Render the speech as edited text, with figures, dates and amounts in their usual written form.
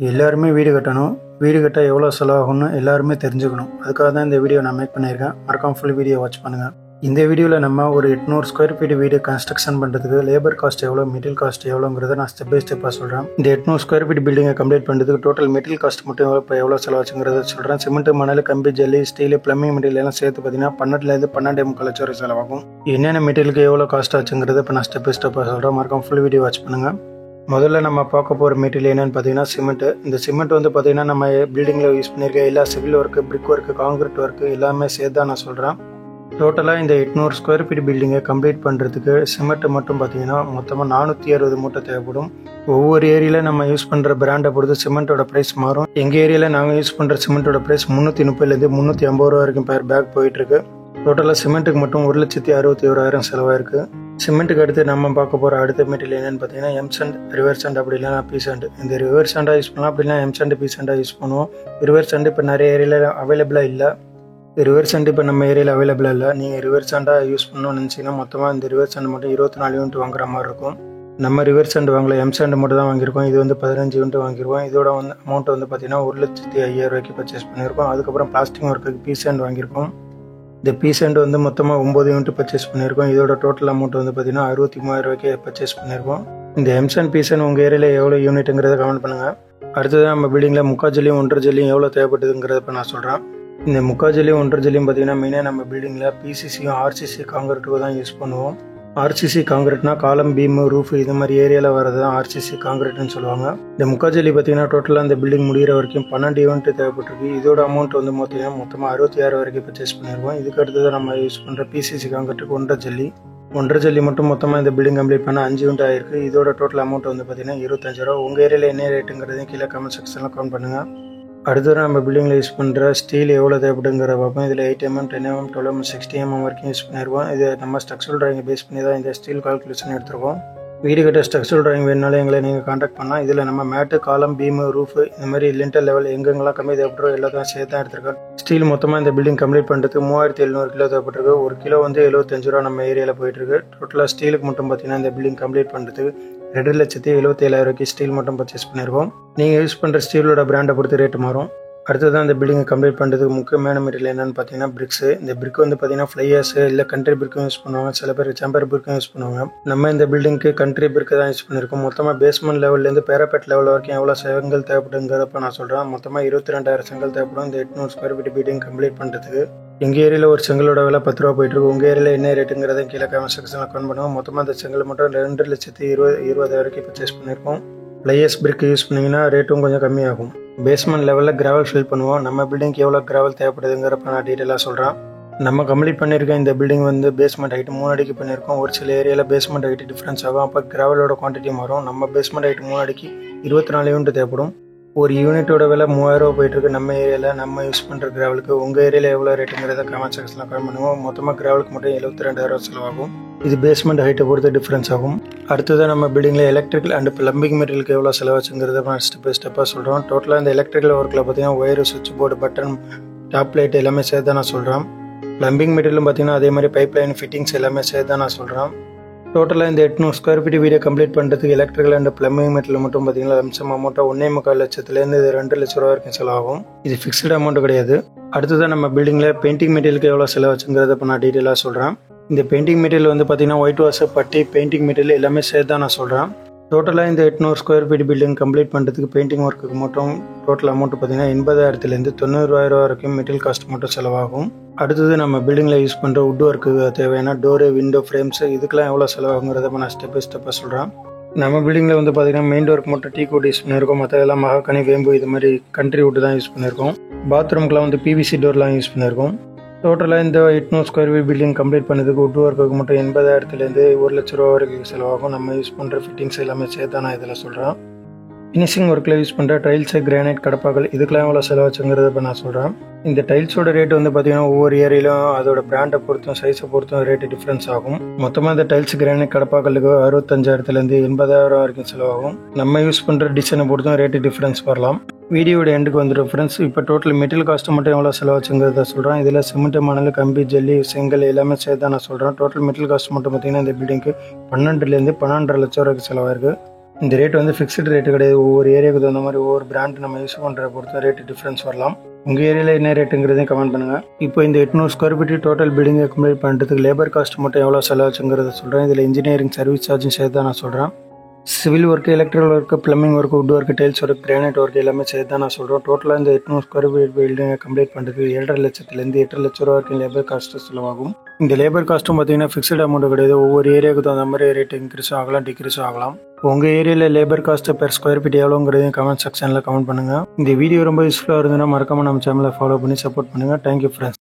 எல்லாருமே வீடு கட்டணும். வீடு கட்ட எவ்வளோ செலவாகும்னு எல்லாருமே தெரிஞ்சுக்கணும். அதுக்காக தான் இந்த வீடியோ நான் மேக் பண்ணியிருக்கேன். மறக்காம ஃபுல் வீடியோ வாட்ச் பண்ணுங்கள். இந்த வீடியோவில் நம்ம ஒரு 800 ஸ்கொயர் ஃபீட் வீடு கன்ஸ்ட்ரக்ஷன் பண்ணுறதுக்கு லேபர் காஸ்ட் எவ்வளோ, மெட்டீரியல் காஸ்ட் எவ்வளோங்கிறத நான் ஸ்டெப் பை ஸ்டெப்பாக சொல்கிறேன். இந்த 800 ஸ்கொயர் ஃபீட் பில்டிங்கை கம்ப்ளீட் பண்ணுறதுக்கு டோட்டல் மெட்டீரியல் காஸ்ட் மட்டும் எவ்வளோ செலவாச்சுங்கிறத சொல்கிறேன். சிமெண்ட், மணல், கம்பி, ஜல்லி, ஸ்டீல், பிளம்பிங் மெட்டீரியல் எல்லாம் சேர்த்து பார்த்தீங்கன்னா 12 12.25 லட்சம் வரை செலவாகும். என்னென்ன மெட்டீரியலுக்கு எவ்வளோ காஸ்ட் ஆச்சுங்கிறத இப்போ நான் ஸ்டெப் பை ஸ்டெப்பாக சொல்கிறேன். மறக்காம ஃபுல் வீடியோ வாட்ச் பண்ணுங்கள். முதல்ல நம்ம பார்க்க போகிற மெட்டீரியல் என்னென்னு பார்த்தீங்கன்னா சிமெண்ட். இந்த சிமெண்ட் வந்து பார்த்தீங்கன்னா நம்ம பில்டிங்கில் யூஸ் பண்ணியிருக்க எல்லா civil work, brick work, concrete work எல்லாமே சேர்த்து தான் நான் சொல்கிறேன். டோட்டலாக இந்த 800 ஸ்கொயர் ஃபீட் பில்டிங்கை கம்ப்ளீட் பண்ணுறதுக்கு சிமெண்ட் மட்டும் பார்த்தீங்கன்னா மொத்தமாக 460 மூட்டை தேவைப்படும். ஒவ்வொரு ஏரியாவில் நம்ம யூஸ் பண்ணுற பிராண்டை பொறுத்து சிமெண்ட்டோட ப்ரைஸ் மாறும். எங்கள் ஏரியாவில் நாங்கள் யூஸ் பண்ணுற சிமெண்ட்டோட ப்ரைஸ் 330 350 ரூபா வரைக்கும் பேர் பேக் போயிட்டுருக்கு. டோட்டலாக சிமெண்ட்டுக்கு மட்டும் 1,61,000 செலவாயிருக்கு. சிமெண்ட்டுக்கு அடுத்து நம்ம பார்க்க போகிற அடுத்த மெட்டீரியல் என்னென்னு பார்த்தீங்கன்னா எம்சாண்ட், ரிவர் சாண்ட், அப்படி இல்லைனா பி சாண்ட். இந்த ரிவர் சாண்டாக யூஸ் பண்ணலாம், அப்படி இல்லைனா எம்சாண்ட், பி சாண்டாக யூஸ் பண்ணுவோம். ரிவர் சாண்ட் இப்போ நிறைய ஏரியாவில் அவைலபிளாக இல்லை. ரிவர் சாண்ட் இப்போ நம்ம ஏரியாவில் அவைலபிளாக இல்லை. நீங்கள் ரிவர் சாண்டாக யூஸ் பண்ணணும்னு நினச்சிங்கன்னா மொத்தமாக இந்த ரிவர் சாண்ட் மட்டும் 24 யூனிட் வாங்குற மாதிரி இருக்கும். நம்ம ரிவர் சாண்ட் வாங்கல, எம்சாண்ட் மட்டும் தான் வாங்கியிருக்கோம். இது வந்து 15 யூனிட் வாங்கியிருக்கோம். இதோட வந்து அமௌண்ட் வந்து பார்த்தீங்கன்னா 1,05,000 பர்ச்சேஸ் பண்ணியிருக்கோம். அதுக்கப்புறம் பிளாஸ்டிக் ஒர்க்குக்கு பி சாண்ட் வாங்கியிருக்கோம். இந்த பி சாண்ட் வந்து மொத்தமாக 9 யூனிட் பர்ச்சேஸ் பண்ணியிருக்கோம். இதோட டோட்டல் அமௌண்ட் வந்து பார்த்தீங்கன்னா 63,000 பர்ச்சேஸ் பண்ணியிருக்கோம். இந்த எம்சாண்ட், பி சாண்ட் உங்கள் ஏரியாவில் எவ்வளோ யூனிட்டுங்கிறத கமெண்ட் பண்ணுங்கள். அடுத்தது நம்ம பில்டிங்கில் முக்கால் ஜல்லியும் 1.5 ஜல்லியும் எவ்வளோ தேவைப்பட்டதுங்கிறத இப்போ நான் சொல்கிறேன். இந்த முக்கால் ஜல்லியும் 1.5 ஜல்லியும் பார்த்தீங்கன்னா மெயினாக நம்ம பில்டிங்கில் பிசிசியும் ஆர்சிசி காங்கிரீட்டுக்கு தான் யூஸ் பண்ணுவோம். ஆர்சிசி காங்கிரீட்னா காலம், பீம், ரூஃப் இது மாதிரி ஏரியாவில் வரது தான் ஆர்சிசி காங்கிரீட்னு சொல்லுவாங்க. இந்த முக்கால் ஜல்லி பார்த்தீங்கன்னா டோட்டலாக இந்த பில்டிங் முடிகிற வரைக்கும் 12 யூனிட் தேவைப்பட்டிருக்கு. இதோட அமௌண்ட் வந்து மொத்தமாக 66 வரைக்கும் பர்ச்சேஸ் பண்ணியிருக்கோம். இதுக்கு அடுத்தது நம்ம யூஸ் பண்ணுற பிசிசி காங்கிரீட்டுக்கு 1.5 ஜல்லி மட்டும் மொத்தமாக இந்த பில்டிங் கம்ப்ளீட் பண்ண 5 யூனிட் ஆயிருக்கு. இதோட டோட்டல் அமௌண்ட் வந்து பார்த்தீங்கன்னா 25 ரூபா. உங்கள் ஏரியாவில் என்ன ரேட்டுங்கிறதையும் கீழே கமெண்ட் செக்ஷனில் கமெண்ட் பண்ணுங்கள். அடுத்தது நம்ம பில்டிங்கில் யூஸ் பண்ணுற ஸ்டீல் எவ்வளோ தேவைப்படுங்கிற பார்ப்போம். இதில் 8 mm, 10 mm, 12 mm, 60 mm வரைக்கும் யூஸ் பண்ணியிருக்கோம். இது நம்ம ஸ்ட்ரக்சரல் டிராயிங்கை பேஸ் பண்ணி தான் இந்த ஸ்டீல் கால்குலேஷன் எடுத்துருக்கோம். வீடு கட்ட ஸ்ட்ரக்சரல் டிராயிங் வேணுனாலும் எங்களை நீங்கள் காண்டாக்ட் பண்ணலாம். இதில் நம்ம மேட்டு, காலம், பீமு, ரூஃபு இந்த மாதிரி லிண்டர் லெவல் எங்கெங்கெல்லாம் கம்மி தேவைப்படுறோம் எல்லாத்தையும் சேர்த்து தான் எடுத்துருக்கோம். ஸ்டீல் மொத்தமாக இந்த பில்டிங் கம்ப்ளீட் பண்ணுறதுக்கு 3700 கிலோ தேவைப்பட்டிருக்கு. ஒரு கிலோ வந்து 75 ரூபா நம்ம ஏரியாவில் போயிட்டுருக்கு. டோட்டலாக ஸ்டீலுக்கு மட்டும் பார்த்தீங்கன்னா இந்த பில்டிங் கம்ப்ளீட் பண்ணுறதுக்கு 2,77,000 ஸ்டீல் மட்டும் பர்ச்சேஸ் பண்ணியிருக்கோம். நீங்கள் யூஸ் பண்ணுற ஸ்டீலோட பிராண்டை பொறுத்து ரேட்டு மாறும். அடுத்தது இந்த பில்டிங்கை கம்ப்ளீட் பண்ணுறதுக்கு முக்கியமான மெட்டீரியல் என்னென்னு பார்த்தீங்கன்னா பிரிக்ஸு. இந்த பிரிக் வந்து பார்த்தீங்கன்னா ஃப்ளையர்ஸு இல்லை கண்ட்ரி பிரிக்கும் யூஸ் பண்ணுவாங்க. சில பேர் சேம்பர் பிரிக்கும் யூஸ் பண்ணுவாங்க. நம்ம இந்த பில்டிங்க்கு கண்ட்ரி பிரிக்கு தான் யூஸ் பண்ணியிருக்கோம். மொத்தமாக பேஸ்மெண்ட் லெவல்லேருந்து பேராபெட் லெவல் வரைக்கும் எவ்வளோ செங்கல் தேவைப்படுங்கிறப்ப நான் சொல்கிறேன். மொத்தமாக 22,000 செங்கல் தேவைப்படும் இந்த 800 ஸ்கொயர் ஃபீட் பில்டிங் கம்ப்ளீட் பண்ணுறதுக்கு. எங்கள் ஏரியாவில் ஒரு செங்கலோட விலை 10 ரூபா போயிட்டுருக்கு. உங்கள் ஏரியாவில் என்ன ரேட்டுங்கிறத கீழே கமெண்ட் செக்ஷனில் கமெண்ட் பண்ணுவோம். மொத்தமாக அந்த செங்கல் மட்டும் 2,20,000 பர்ச்சேஸ் பண்ணியிருக்கோம். ஃப்ளையர்ஸ் பிரிக் யூஸ் பண்ணிங்கன்னா ரேட்டும் கொஞ்சம் கம்மியாகும். பேஸ்மெண்ட் லெவலில் கிராவல் ஃபில் பண்ணுவோம். நம்ம பில்டிங்க்கு எவ்வளோ கிராவல் தேவைப்படுதுங்கிறப்ப நான் டீட்டெயிலாக சொல்கிறேன். நம்ம கம்ப்ளீட் பண்ணியிருக்க இந்த பில்டிங் வந்து பேஸ்மெண்ட் ஹைட்டு 3 அடிக்கு பண்ணியிருக்கோம். ஒரு சில ஏரியாவில் பேஸ்மெண்ட் ஹைட்டு டிஃப்ரென்ஸ் ஆகும். அப்போ கிராவலோட குவான்டிட்டி மாறும். நம்ம பேஸ்மெண்ட் ஹைட்டு 3 அடிக்கு 24 யூனிட் தேவைப்படும். ஒரு யூனிட்டோட விலை 3000 ரூபா போயிட்டுருக்கு நம்ம ஏரியாவில். நம்ம யூஸ் பண்ணுற கிராவலுக்கு உங்கள் ஏரியாவில் எவ்வளோ ரேட்டுங்கிறத கமெண்ட் செக்ஷனில் கமெண்ட் பண்ணுவோம். மொத்தமாக கிராவலுக்கு மட்டும் 72,000 செலவாகும். இது பேஸ்மெண்ட் ஹைட்டை பொறுத்து டிஃப்ரென்ஸ் ஆகும். அடுத்தது நம்ம பில்டிங்கில் எலக்ட்ரிக்கல் அண்ட் பிளம்பிங் மெட்டீரியலுக்கு எவ்வளோ செலவாச்சுங்கிறத நான் ஸ்டெப் பை ஸ்டெப்பாக சொல்கிறோம். டோட்டலாக இந்த எலக்ட்ரிக்கல் ஒர்க்கில் பார்த்தீங்கன்னா ஒயரு, சுவிட்ச் போர்டு, பட்டன், டாப் லைட் எல்லாமே சேர்த்து தான் நான் சொல்கிறேன். பிளம்பிங் மெட்டீரியலும் பார்த்தீங்கன்னா அதே மாதிரி பைப் லைன் ஃபிட்டிங்ஸ் எல்லாமே சேர்த்து தான் நான் சொல்கிறேன். டோட்டலாக இந்த 800 ஸ்கொயர் ஃபீட் வீடியோ கம்ப்ளீட் பண்ணுறதுக்கு எலக்ட்ரிக்கல் அண்ட் பிளம்பிங் மெட்டீரியல் மட்டும் பார்த்தீங்கன்னா லம்சம் அமௌண்ட்டாக 1,45 லட்சத்துலேருந்து 2 லட்ச ரூபா வரைக்கும் செலவாகும். இது ஃபிக்ஸ்டு அமௌண்ட் கிடையாது. அடுத்ததான் நம்ம பில்டிங்கில் பெயிண்டிங் மெட்டீரியலுக்கு எவ்வளோ செலவாச்சுங்கிறத இப்போ நான் டீட்டெயிலாக சொல்கிறேன். இந்த பெயிண்டிங் மெட்டீரியல் வந்து பார்த்தீங்கன்னா ஒயிட் வாஷ், பட்டி, பெயிண்டிங் மெட்டீரியல் எல்லாமே சேர்த்து தான் நான் சொல்கிறேன். டோட்டலாக இந்த 800 ஸ்கொயர் ஃபீட் பில்டிங் கம்ப்ளீட் பண்ணுறதுக்கு பெயிண்டிங் ஒர்க்குக்கு மட்டும் டோட்டல் அமௌண்ட் பார்த்தீங்கன்னா 80,000லேருந்து 90,000 வரைக்கும் மெட்டீரியல் காஸ்ட் மட்டும் செலவாகும். அடுத்தது நம்ம பில்டிங்கில் யூஸ் பண்ணுற வுட் ஒர்க்கு தேவையான டோரு, விண்டோ ஃப்ரேம்ஸு இதுக்கெல்லாம் எவ்வளோ செலவாகுங்கிறத நான் ஸ்டெப் பை ஸ்டெப்பாக சொல்கிறேன். நம்ம பில்டிங்கில் வந்து பார்த்தீங்கன்னா மெயின் டோருக்கு மட்டும் டீ வுட் யூஸ் பண்ணியிருக்கோம். மற்றதெல்லாம் மகாகனி, வேம்பு இது மாதிரி கண்ட்ரி வுட்டு தான் யூஸ் பண்ணியிருக்கோம். பாத்ரூம்க்குலாம் வந்து பிவிசி டோர்லாம் யூஸ் பண்ணியிருக்கோம். டோட்டலாக இந்த 800 ஸ்கொயர் ஃபீட் பில்டிங் கம்ப்ளீட் பண்ணதுக்கு வுட் ஒர்க்குக்கு மட்டும் 80,000லேருந்து 1 லட்ச ரூபா வரைக்கும் செலவாகும். நம்ம யூஸ் பண்ணுற ஃபிட்டிங்ஸ் எல்லாமே சேர்த்து நான் இதில் சொல்கிறேன். ஃபினிஷிங் ஒர்க்கில் யூஸ் பண்ணுற டைல்ஸு, கிரானைட், கடப்பாக்கள் இதுக்கெல்லாம் எவ்வளோ செலவாச்சுங்கிறத இப்போ நான் சொல்கிறேன். இந்த டைல்ஸோட ரேட் வந்து பார்த்தீங்கன்னா ஒவ்வொரு ஏரியாலும் அதோட பிராண்டை பொறுத்தும் சைஸை பொறுத்தும் ரேட்டு டிஃப்ரென்ஸ் ஆகும். மொத்தமாக இந்த டைல்ஸ், கிரானைட், கடப்பாக்களுக்கு 65,000லேருந்து 80,000 வரைக்கும் செலவாகும். நம்ம யூஸ் பண்ணுற டிசைனை பொறுத்தும் ரேட்டு டிஃப்ரென்ஸ் வரலாம். வீடியோட எண்டுக்கு வந்துடும் ஃப்ரெண்ட்ஸ். இப்போ டோட்டல் மெட்டீரியல் காஸ்ட்டு மட்டும் எவ்வளோ செலவாச்சுங்கிறத சொல்கிறேன். இதில் சிமெண்ட், மணல், கம்பி, ஜல்லி, செங்கல் எல்லாமே சேர்த்து நான் சொல்கிறேன். டோட்டல் மெட்டீரியல் காஸ்ட் மட்டும் பார்த்தீங்கன்னா இந்த பில்டிங்க்கு 12லேருந்து 12.5 லட்சம் வரைக்கும் செலவாயிருக்கு. இந்த ரேட் வந்து ஃபிக்ஸ்டு ரேட்டு கிடையாது. ஒவ்வொரு ஏரியாவுக்கு தகுந்த மாதிரி ஒவ்வொரு பிராண்ட் நம்ம யூஸ் பண்ணுற பொறுத்த ரேட்டு டிஃப்ரென்ஸ் வரலாம். உங்கள் ஏரியாவில் என்ன ரேட்டுங்கிறதையும் கமெண்ட் பண்ணுங்கள். இப்போ இந்த 800 ஸ்கொயர் ஃபீட்டு டோட்டல் பில்டிங்கை கம்ப்ளீட் பண்ணுறதுக்கு லேபர் காஸ்ட் மட்டும் எவ்வளோ செலவாச்சுங்கிறத சொல்கிறேன். இதில் இன்ஜினியரிங் சர்வீஸ் சார்ஜும் சேர்த்து தான் நான் சொல்கிறேன். Civil work, electrical work, plumbing work, would work, tiles work, granite work எல்லாமே சேர்த்து தான் நான் சொல்கிறேன். டோட்டலாக இந்த 800 ஸ்கொயர் ஃபீட் பில்டிங்கை கம்ப்ளீட் பண்ணுறதுக்கு 7.5 லட்சத்துலேருந்து 8 லட்ச ரூபா வரைக்கும் லேபர் காஸ்ட்டு செலவாகும். இந்த லேபர் காஸ்ட்டும் பார்த்தீங்கன்னா ஃபிக்ஸ்டு அமௌண்ட் கிடையாது. ஒவ்வொரு ஏரியாவுக்கு தகுந்த மாதிரி ரேட் இன்க்ரீஸும் ஆகலாம், டிக்ரீஸும் ஆகலாம். உங்கள் ஏரியாவில் labour cost per square feet எவ்வளோங்கிறதையும் கமெண்ட் செக்ஷனில் கமெண்ட் பண்ணுங்கள். இந்த வீடியோ ரொம்ப யூஸ்ஃபுல்லாக இருந்ததுன்னா மறக்காமல் நம்ம சேனலை ஃபாலோ பண்ணி சப்போர்ட் பண்ணுங்கள். Thank you friends.